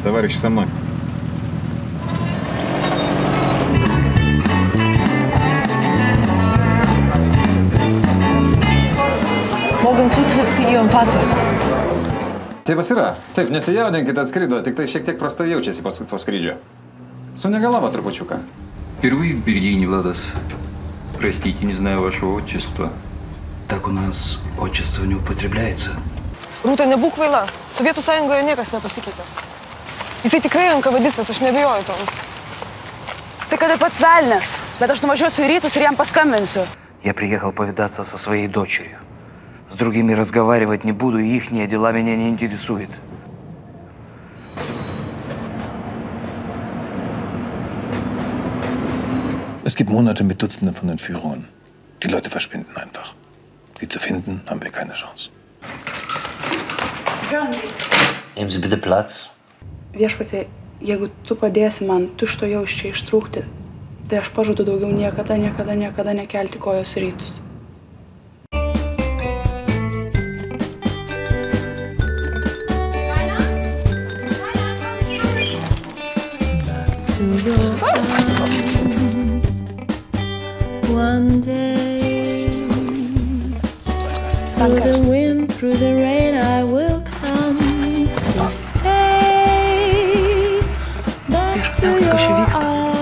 Товарищ со мной. Morgen früh trifft sie ihren Vater. Tėvas yra. Taip, nesijaudinkite, atskrido, tik tai šiek tiek prastai jaučiasi po skrydžio. Sunegalavo trupučiuką. Впервые в Берлине, Владос. Простите, не знаю вашего отчества. Так у нас отчество не употребляется. Rūta, nebūk kvaila. Sovietų sąjungoje niekas nepasikeitė. Jisai tikrai NKVDistas, aš nebijoju to. Tai kada pats velnias, bet aš nuvažiuosiu į rytus ir jam paskambinsiu. Я приехал повидаться со своей дочерью. С другими разговаривать не буду, и ихние дела меня не интересуют. Es gibt Monate mit Dutzenden von Entführungen. Die Leute verschwinden einfach. Sie zu finden, haben wir keine Chance. Hören Sie. Nehmen Sie bitte Platz. Viešpatie, jeigu tu padėsi man tučtuojau iš čia ištrūkti, tai aš pažadu daugiau niekada nekelti kojos į rytus. One day, through the wind, through the rain, I will come to stay back to your arms.